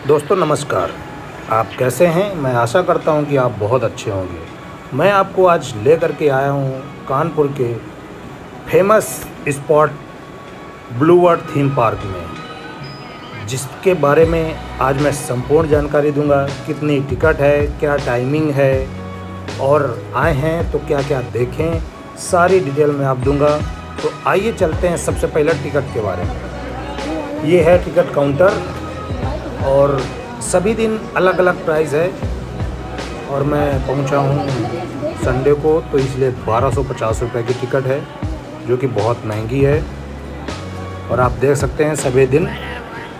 दोस्तों नमस्कार। आप कैसे हैं? मैं आशा करता हूं कि आप बहुत अच्छे होंगे। मैं आपको आज लेकर के आया हूं कानपुर के famous spot blue world theme park में, जिसके बारे में आज मैं संपूर्ण जानकारी दूंगा। कितनी टिकट है, क्या टाइमिंग है और आए हैं तो क्या क्या देखें, सारी डिटेल मैं आप दूंगा। तो आइए चलते हैं सबसे पहले टिकट के बारे में। ये है टिकट काउंटर और सभी दिन अलग अलग प्राइस है और मैं पहुंचा हूं संडे को, तो इसलिए 1250 रुपये की टिकट है, जो कि बहुत महंगी है। और आप देख सकते हैं सभी दिन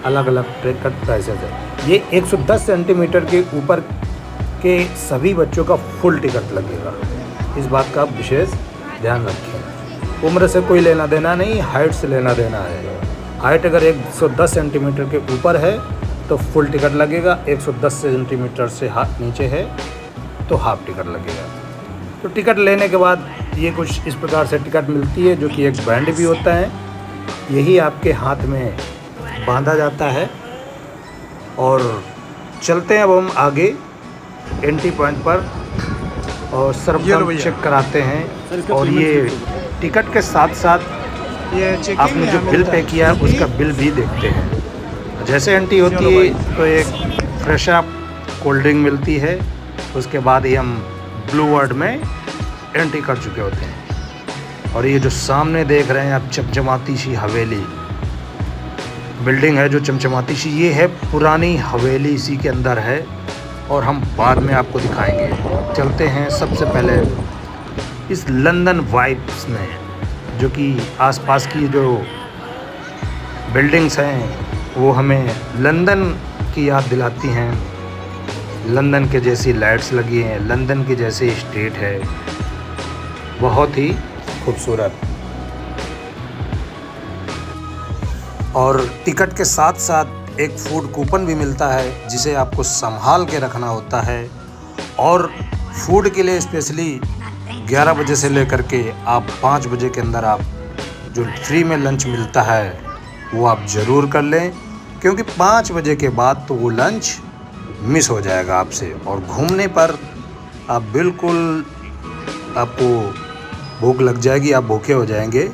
अलग अलग टिकट प्राइसेस है। ये 110 सेंटीमीटर के ऊपर के सभी बच्चों का फुल टिकट लगेगा। इस बात का आप विशेष ध्यान रखें। उम्र से कोई लेना देना नहीं, हाइट से लेना देना है। हाइट अगर 110 सेंटीमीटर के ऊपर है तो फुल टिकट लगेगा, 110 सेंटीमीटर से हाथ नीचे है तो हाफ टिकट लगेगा। तो टिकट लेने के बाद ये कुछ इस प्रकार से टिकट मिलती है, जो कि एक बैंड भी होता है। यही आपके हाथ में बांधा जाता है। और चलते हैं अब हम आगे एंट्री पॉइंट पर और सर्वप्रथम चेक कराते हैं। और ये टिकट के साथ साथ ये आपने जो बिल पे किया है उसका बिल भी देखते हैं। जैसे एंट्री होती है तो एक फ्रेश अप कोल्ड ड्रिंक मिलती है। उसके बाद ही हम ब्लू वर्ल्ड में एंट्री कर चुके होते हैं। और ये जो सामने देख रहे हैं आप, चमचमाती सी हवेली बिल्डिंग है, जो चमचमाती सी, ये है पुरानी हवेली, इसी के अंदर है और हम बाद में आपको दिखाएंगे। चलते हैं सबसे पहले इस लंदन वाइब्स में, जो कि आसपास की जो बिल्डिंग्स हैं वो हमें लंदन की याद दिलाती हैं। लंदन के जैसी लाइट्स लगी हैं, लंदन की जैसी स्ट्रीट है, बहुत ही खूबसूरत। और टिकट के साथ साथ एक फूड कूपन भी मिलता है, जिसे आपको संभाल के रखना होता है। और फूड के लिए स्पेशली 11 बजे से लेकर के आप 5 बजे के अंदर आप जो फ्री में लंच मिलता है वो आप ज़रूर कर लें, क्योंकि 5 बजे के बाद तो वो लंच मिस हो जाएगा आपसे। और घूमने पर आप बिल्कुल, आपको भूख लग जाएगी, आप भूखे हो जाएंगे।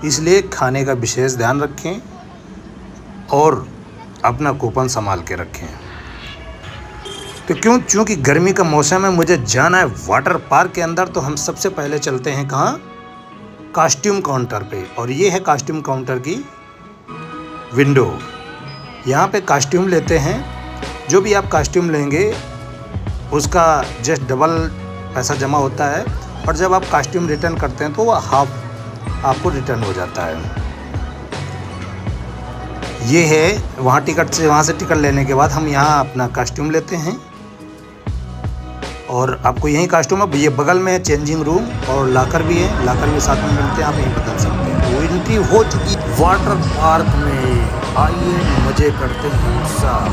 इसलिए खाने का विशेष ध्यान रखें और अपना कूपन संभाल के रखें। तो क्योंकि गर्मी का मौसम है, मुझे जाना है वाटर पार्क के अंदर, तो हम सबसे पहले चलते हैं कहाँ? कॉस्ट्यूम काउंटर पे। और ये है कॉस्ट्यूम काउंटर की विंडो। यहाँ पे कॉस्ट्यूम लेते हैं। जो भी आप कॉस्ट्यूम लेंगे उसका जस्ट डबल पैसा जमा होता है, और जब आप कॉस्ट्यूम रिटर्न करते हैं तो वो हाफ आपको रिटर्न हो जाता है। ये है वहाँ टिकट से, वहाँ से टिकट लेने के बाद हम यहाँ अपना कॉस्ट्यूम लेते हैं। और आपको यही कॉस्ट्यूम है, ये बगल में है चेंजिंग रूम और लॉकर भी है, लॉकर भी साथ में मिलते हैं, आप यहीं बदल सकते हैं। तो एंट्री हो चुकी वाटर पार्क में, आइए मज़े करते हैं साहब।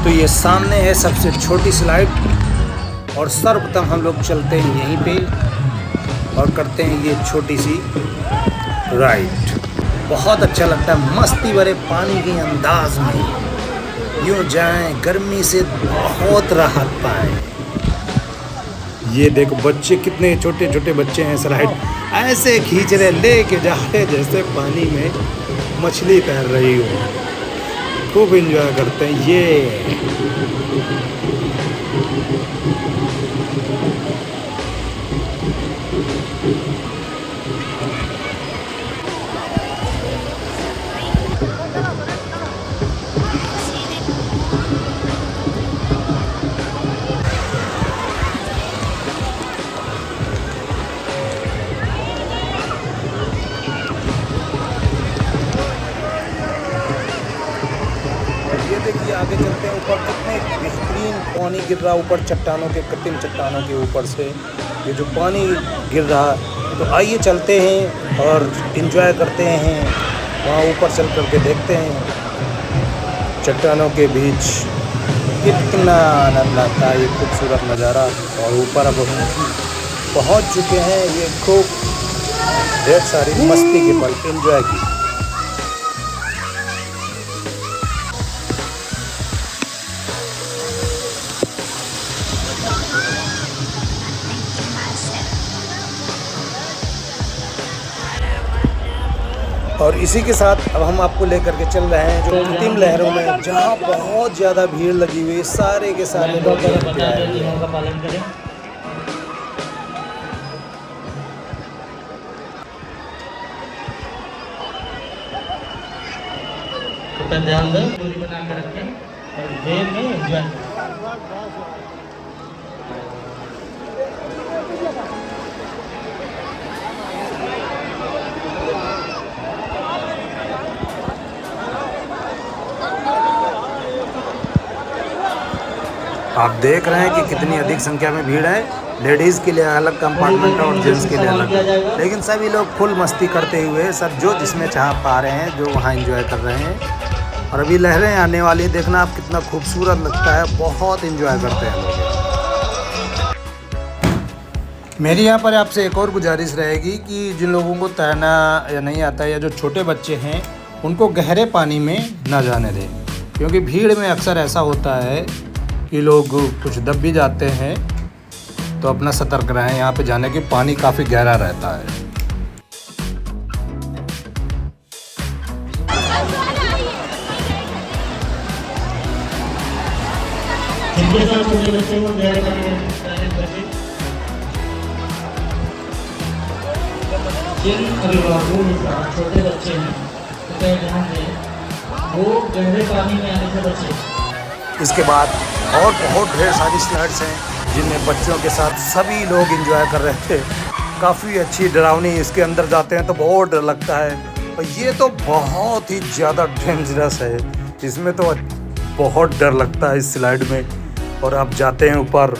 तो ये सामने है सबसे छोटी स्लाइड और सर्वप्रथम हम लोग चलते हैं यहीं पे और करते हैं ये छोटी सी राइड। बहुत अच्छा लगता है, मस्ती भरे पानी के अंदाज में यूँ जाएं, गर्मी से बहुत राहत पाएं। ये देखो बच्चे, कितने छोटे छोटे बच्चे हैं, स्लाइड ऐसे खींच रहे, लेके जा रहे जैसे पानी में मछली तैर रही हो। खूब एंजॉय करते हैं ये। देखिए आगे चलते हैं ऊपर, कितने बेहतरीन पानी गिर रहा ऊपर चट्टानों के, कृत्रिम चट्टानों के ऊपर से ये जो पानी गिर रहा। तो आइए चलते हैं और एंजॉय करते हैं, वहाँ ऊपर चल कर के देखते हैं चट्टानों के बीच कितना आनंद आता है, ये खूबसूरत नज़ारा। और ऊपर अब हम पहुँच चुके हैं, ये खूब ढेर सारी मस्ती के पल एंजॉय की। और इसी के साथ अब हम आपको लेकर के चल रहे हैं जो कृत्रिम लहरों में, जहाँ बहुत ज़्यादा भीड़ लगी हुई है। सारे के सारे लोग यहाँ पे आए हुए हैं। पालन करें। तो ध्यान दें, दूरी बना कर रखें और जेब में एंजॉय करें। आप देख रहे हैं कि कितनी अधिक संख्या में भीड़ है। लेडीज़ के लिए अलग कंपार्टमेंट है और जेंट्स के लिए अलग, लेकिन सभी लोग फुल मस्ती करते हुए सब जो जिसमें चाह पा रहे हैं, जो वहाँ एंजॉय कर रहे हैं। और अभी लहरें आने वाली, देखना आप कितना खूबसूरत लगता है, बहुत एंजॉय करते हैं लोग। मेरी यहाँ पर आपसे एक और गुजारिश रहेगी कि जिन लोगों को तैरना या नहीं आता है, या जो छोटे बच्चे हैं, उनको गहरे पानी में ना जाने दें, क्योंकि भीड़ में अक्सर ऐसा होता है कि लोग कुछ दब भी जाते हैं। तो अपना सतर्क रहें, यहाँ पे जाने की पानी काफ़ी गहरा रहता है। जिनके साथ छोटे बच्चे वो गहरे पानी में तैरने बचे। जिन अभिभावकों के साथ छोटे बच्चे हैं, कृपया ध्यान दें, वो गहरे पानी में आने से बचे। इसके बाद और बहुत ढेर सारी स्लाइड्स हैं जिनमें बच्चों के साथ सभी लोग एंजॉय कर रहे थे। काफ़ी अच्छी डरावनी, इसके अंदर जाते हैं तो बहुत डर लगता है, और ये तो बहुत ही ज़्यादा डेंजरस है। इसमें तो बहुत डर लगता है इस स्लाइड में। और आप जाते हैं ऊपर,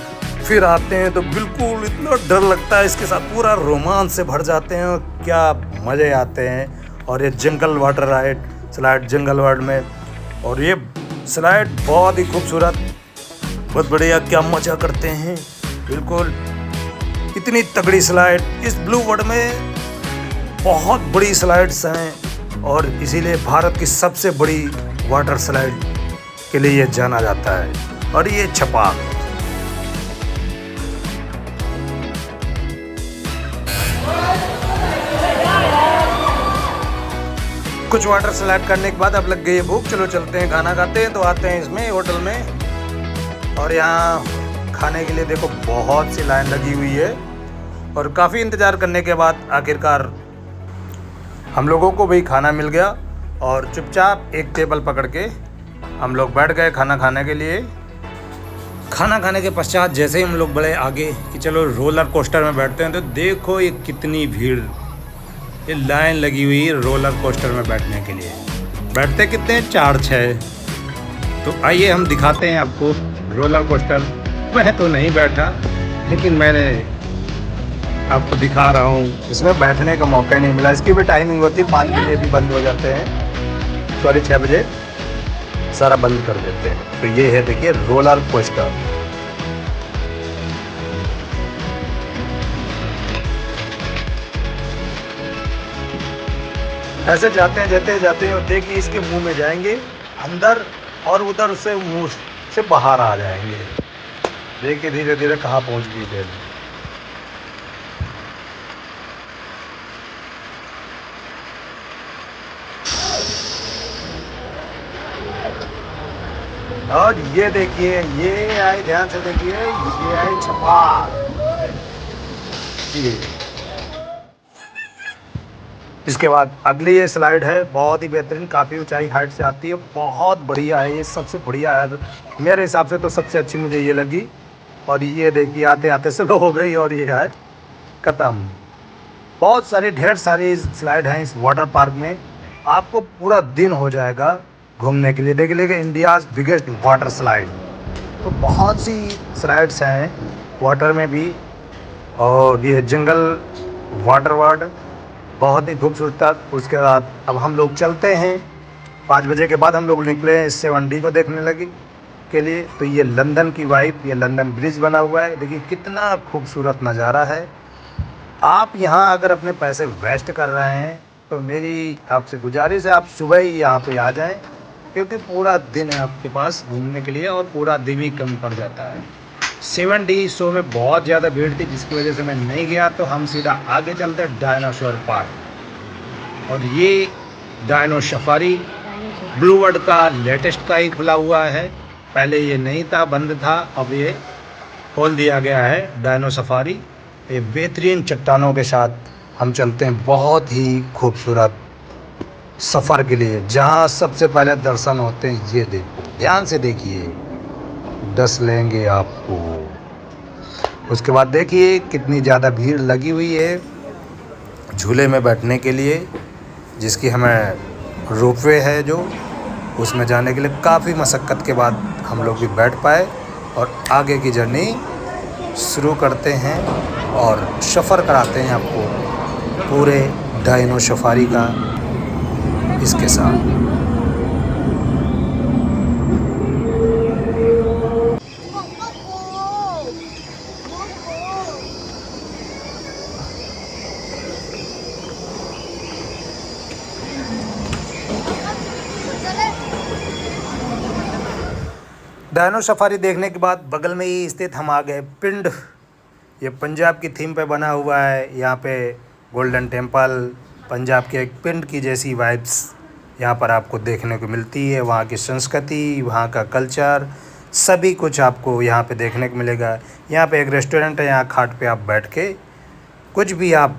फिर आते हैं तो बिल्कुल इतना डर लगता है। इसके साथ पूरा रोमांच से भर जाते हैं और क्या मज़े आते हैं। और ये जंगल वाटर राइड स्लाइड जंगल वर्ल्ड में, और ये स्लाइड बहुत ही खूबसूरत, बहुत बढ़िया, क्या मज़ा करते हैं। बिल्कुल इतनी तगड़ी स्लाइड, इस ब्लू वर्ल्ड में बहुत बड़ी स्लाइड्स हैं, और इसीलिए भारत की सबसे बड़ी वाटर स्लाइड के लिए ये जाना जाता है। और ये छपाक, कुछ वाटर स्लाइड करने के बाद अब लग गई है भूख, चलो चलते हैं खाना खाते हैं। तो आते हैं इसमें होटल में, और यहाँ खाने के लिए देखो बहुत सी लाइन लगी हुई है। और काफ़ी इंतज़ार करने के बाद आखिरकार हम लोगों को भी खाना मिल गया, और चुपचाप एक टेबल पकड़ के हम लोग बैठ गए खाना खाने के लिए। खाना खाने के पश्चात जैसे ही हम लोग बढ़े आगे कि चलो रोलर कोस्टर में बैठते हैं, तो देखो ये कितनी भीड़, ये लाइन लगी हुई है रोलर कोस्टर में बैठने के लिए। बैठते कितने हैं, 4-6। तो आइए हम दिखाते हैं आपको रोलर कोस्टर। मैं तो नहीं बैठा, लेकिन मैंने आपको दिखा रहा हूँ। इसमें बैठने का मौका नहीं मिला। इसकी भी टाइमिंग होती है, 5 बजे भी बंद हो जाते हैं, सॉरी 6 बजे सारा बंद कर देते हैं। तो ये है देखिए रोलर कोस्टर। ऐसे जाते हैं और देखिए इसके मुंह में जाएंगे अंदर, और उधर से मुंह से बाहर आ जाएंगे। देखिए धीरे धीरे कहाँ पहुंच गई ट्रेन। और ये देखिए, ये आई, ध्यान से देखिए, ये आई छपाक। इसके बाद अगली ये स्लाइड है, बहुत ही बेहतरीन, काफ़ी ऊंचाई हाइट से आती है, बहुत बढ़िया है। ये सबसे बढ़िया है मेरे हिसाब से, तो सबसे अच्छी मुझे ये लगी। और ये देखिए आते आते स्लो हो गई, और ये है ख़त्म। बहुत सारी ढेर सारी स्लाइड हैं इस वाटर पार्क में, आपको पूरा दिन हो जाएगा घूमने के लिए। देख लीजिए इंडियाज़ बिगेस्ट वाटर स्लाइड। तो बहुत सी स्लाइड्स हैं वाटर में भी। और ये जंगल वाटर वर्ल्ड बहुत ही खूबसूरत। उसके बाद अब हम लोग चलते हैं, 5 बजे के बाद हम लोग निकले हैं इस 7D को देखने लगे के लिए। तो ये लंदन की वाइब, ये लंदन ब्रिज बना हुआ है, देखिए कितना खूबसूरत नज़ारा है। आप यहाँ अगर अपने पैसे वेस्ट कर रहे हैं, तो मेरी आपसे गुजारिश है आप सुबह ही यहाँ पे आ जाएं, क्योंकि पूरा दिन है आपके पास घूमने के लिए, और पूरा दिन ही कम पड़ जाता है। 7D शो में बहुत ज़्यादा भीड़ थी, जिसकी वजह से मैं नहीं गया। तो हम सीधा आगे चलते हैं डायनासोर पार्क। और ये डायनो सफारी ब्लू वर्ल्ड का लेटेस्ट का ही खुला हुआ है। पहले ये नहीं था, बंद था, अब ये खोल दिया गया है डायनो सफारी। ये बेहतरीन चट्टानों के साथ हम चलते हैं बहुत ही खूबसूरत सफ़र के लिए, जहाँ सबसे पहले दर्शन होते हैं। ये देखो, ध्यान से देखिए, डस लेंगे आपको। उसके बाद देखिए कितनी ज़्यादा भीड़ लगी हुई है झूले में बैठने के लिए, जिसकी हमें रोपवे है जो, उसमें जाने के लिए काफ़ी मशक्क़त के बाद हम लोग भी बैठ पाए और आगे की जर्नी शुरू करते हैं और सफ़र कराते हैं आपको पूरे डायनो सफारी का इसके साथ। डायनो सफारी देखने के बाद बगल में ही स्थित हम आ गए पिंड। ये पंजाब की थीम पे बना हुआ है। यहाँ पे गोल्डन टेम्पल, पंजाब के एक पिंड की जैसी वाइब्स यहाँ पर आपको देखने को मिलती है। वहाँ की संस्कृति, वहाँ का कल्चर, सभी कुछ आपको यहाँ पे देखने को मिलेगा। यहाँ पे एक रेस्टोरेंट है, यहाँ खाट पे आप बैठ के कुछ भी आप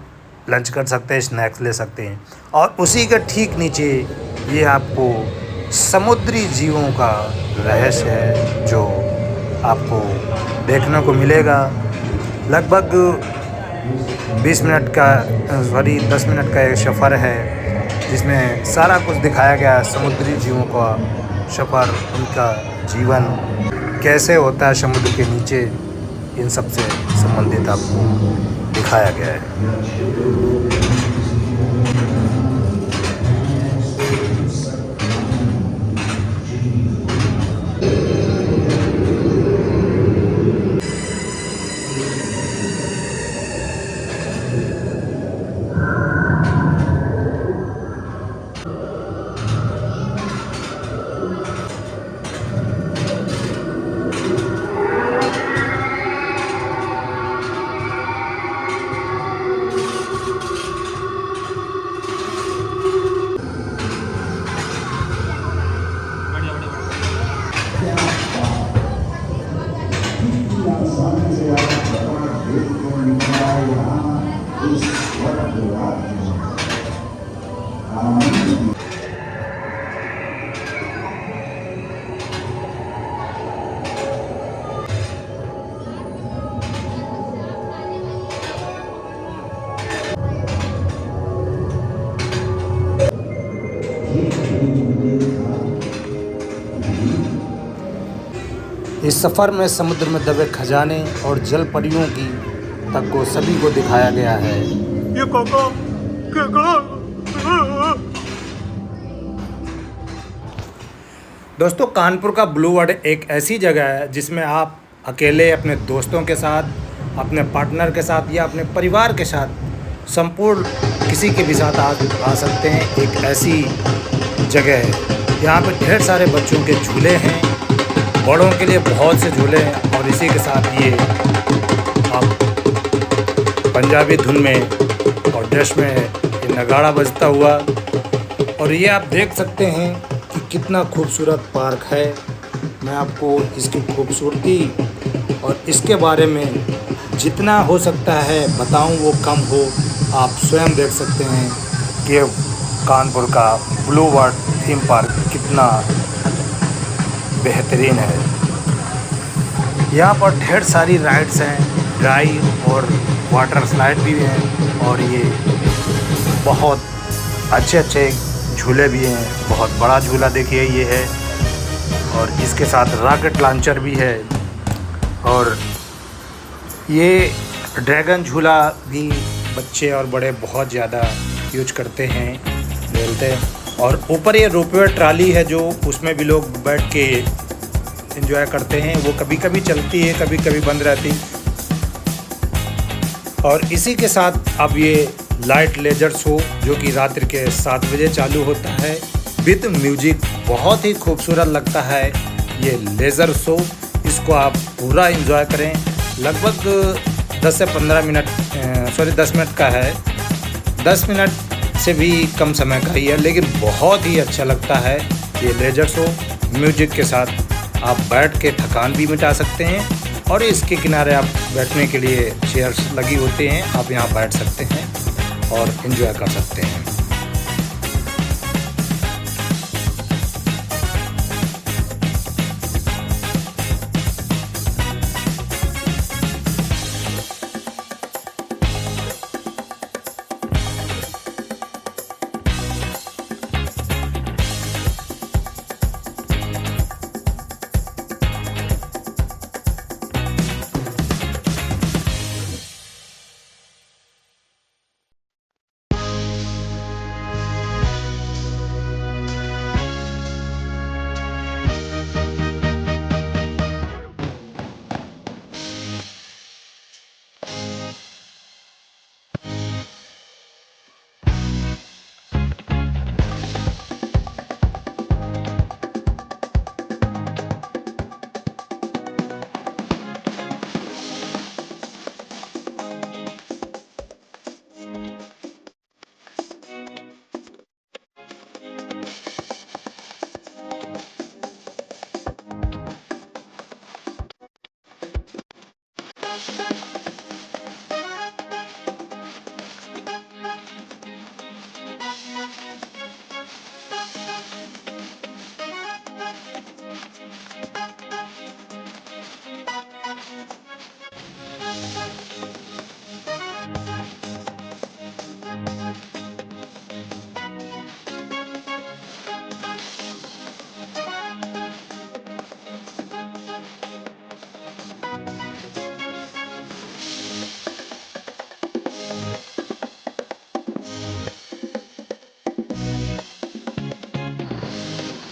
लंच कर सकते हैं, स्नैक्स ले सकते हैं। और उसी के ठीक नीचे ये आपको समुद्री जीवों का रहस्य है जो आपको देखने को मिलेगा। लगभग 10 मिनट का एक सफ़र है जिसमें सारा कुछ दिखाया गया है। समुद्री जीवों का सफ़र, उनका जीवन कैसे होता है समुद्र के नीचे, इन सब से संबंधित आपको दिखाया गया है। इस सफ़र में समुद्र में दबे खजाने और जल परियों की तक को सभी को दिखाया गया है। ये दोस्तों, कानपुर का ब्लू वर्ल्ड एक ऐसी जगह है जिसमें आप अकेले, अपने दोस्तों के साथ, अपने पार्टनर के साथ या अपने परिवार के साथ, संपूर्ण किसी के भी साथ आ सकते हैं। एक ऐसी जगह है। यहाँ पे ढेर सारे बच्चों के झूले हैं, बड़ों के लिए बहुत से झूले हैं और इसी के साथ ये आप पंजाबी धुन में और ड्रेस में ये नगाड़ा बजता हुआ, और ये आप देख सकते हैं कि कितना खूबसूरत पार्क है। मैं आपको इसकी खूबसूरती और इसके बारे में जितना हो सकता है बताऊं वो कम हो। आप स्वयं देख सकते हैं कि कानपुर का ब्लू वर्ल्ड थीम पार्क कितना बेहतरीन है। यहाँ पर ढेर सारी राइड्स हैं, ड्राई और वाटर स्लाइड भी हैं, और ये बहुत अच्छे झूले भी हैं। बहुत बड़ा झूला देखिए ये है, और इसके साथ रॉकेट लॉन्चर भी है, और ये ड्रैगन झूला भी बच्चे और बड़े बहुत ज़्यादा यूज करते हैं, खेलते हैं। और ऊपर ये रोपवे ट्राली है जो उसमें भी लोग बैठ के एंजॉय करते हैं। वो कभी कभी चलती है, कभी कभी बंद रहती। और इसी के साथ अब ये लाइट लेजर शो जो कि रात्रि के 7 बजे चालू होता है विद म्यूजिक, बहुत ही खूबसूरत लगता है ये लेज़र शो। इसको आप पूरा एंजॉय करें। लगभग 10 से 15 मिनट 10 मिनट का है। 10 मिनट से भी कम समय का ही है, लेकिन बहुत ही अच्छा लगता है ये लेज़र शो। म्यूजिक के साथ आप बैठ के थकान भी मिटा सकते हैं और इसके किनारे आप बैठने के लिए चेयर्स लगी होती हैं, आप यहाँ बैठ सकते हैं और एंजॉय कर सकते हैं।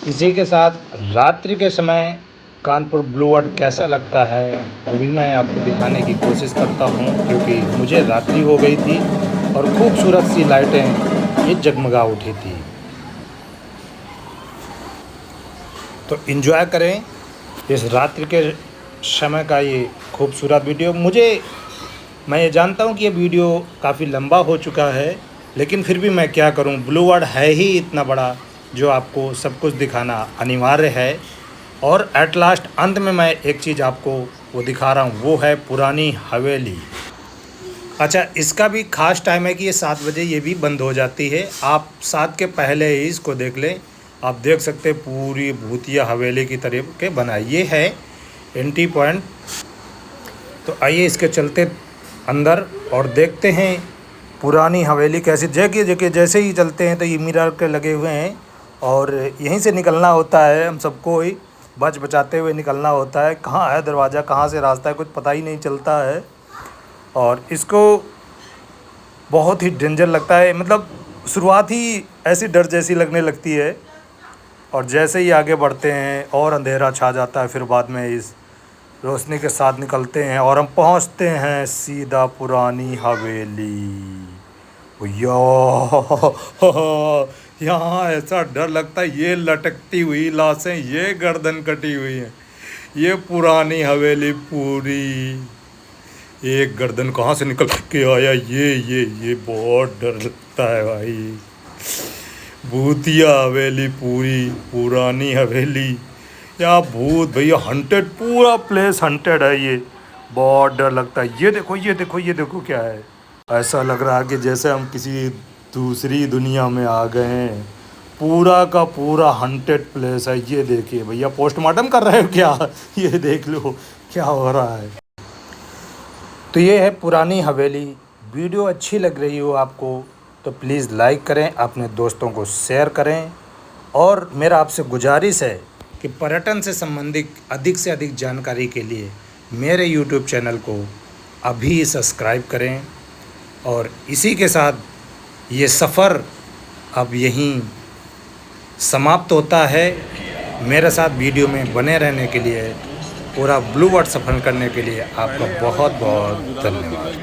इसी के साथ रात्रि के समय कानपुर ब्लू वर्ल्ड कैसा लगता है वो भी मैं आपको दिखाने की कोशिश करता हूँ, क्योंकि मुझे रात्रि हो गई थी और खूबसूरत सी लाइटें ये जगमगा उठी थी। तो एंजॉय करें इस रात्रि के समय का ये खूबसूरत वीडियो। मैं ये जानता हूँ कि ये वीडियो काफ़ी लंबा हो चुका है, लेकिन फिर भी मैं क्या करूँ, ब्लू वर्ल्ड है ही इतना बड़ा जो आपको सब कुछ दिखाना अनिवार्य है। और एट लास्ट अंत में मैं एक चीज़ आपको वो दिखा रहा हूँ, वो है पुरानी हवेली। अच्छा, इसका भी ख़ास टाइम है कि ये 7 बजे ये भी बंद हो जाती है। आप 7 के पहले ही इसको देख लें। आप देख सकते हैं पूरी भूतिया हवेली की तरह के बनाई। ये है एंट्री पॉइंट। तो आइए इसके चलते अंदर और देखते हैं पुरानी हवेली कैसी। जगह जैसे ही चलते हैं तो ये मिरर के लगे हुए हैं और यहीं से निकलना होता है, हम सबको ही बचाते हुए निकलना होता है। कहाँ है दरवाज़ा, कहाँ से रास्ता है, कुछ पता ही नहीं चलता है। और इसको बहुत ही डेंजर लगता है, मतलब शुरुआत ही ऐसी डर जैसी लगने लगती है और जैसे ही आगे बढ़ते हैं और अंधेरा छा जाता है। फिर बाद में इस रोशनी के साथ निकलते हैं और हम पहुंचते हैं सीधा पुरानी हवेली। यहाँ ऐसा डर लगता है, ये लटकती हुई लाशें, ये गर्दन कटी हुई हैं, ये पुरानी हवेली पूरी, एक गर्दन कहाँ से निकल के आया, ये बहुत डर लगता है भाई। भूतिया हवेली पूरी, पुरानी हवेली, यहाँ भूत भैया, हंटेड, पूरा प्लेस हंटेड है। ये बहुत डर लगता है। ये देखो क्या है। ऐसा लग रहा है कि जैसे हम किसी दूसरी दुनिया में आ गए हैं। पूरा का पूरा हंटेड प्लेस है। ये देखिए भैया, पोस्टमार्टम कर रहे हो क्या? ये देख लो क्या हो रहा है। तो ये है पुरानी हवेली। वीडियो अच्छी लग रही हो आपको तो प्लीज़ लाइक करें, अपने दोस्तों को शेयर करें। और मेरा आपसे गुजारिश है कि पर्यटन से संबंधित अधिक से अधिक जानकारी के लिए मेरे YouTube चैनल को अभी सब्सक्राइब करें। और इसी के साथ ये सफ़र अब यहीं समाप्त होता है। मेरे साथ वीडियो में बने रहने के लिए, पूरा ब्लू वर्ल्ड सफ़र करने के लिए आपका बहुत बहुत धन्यवाद।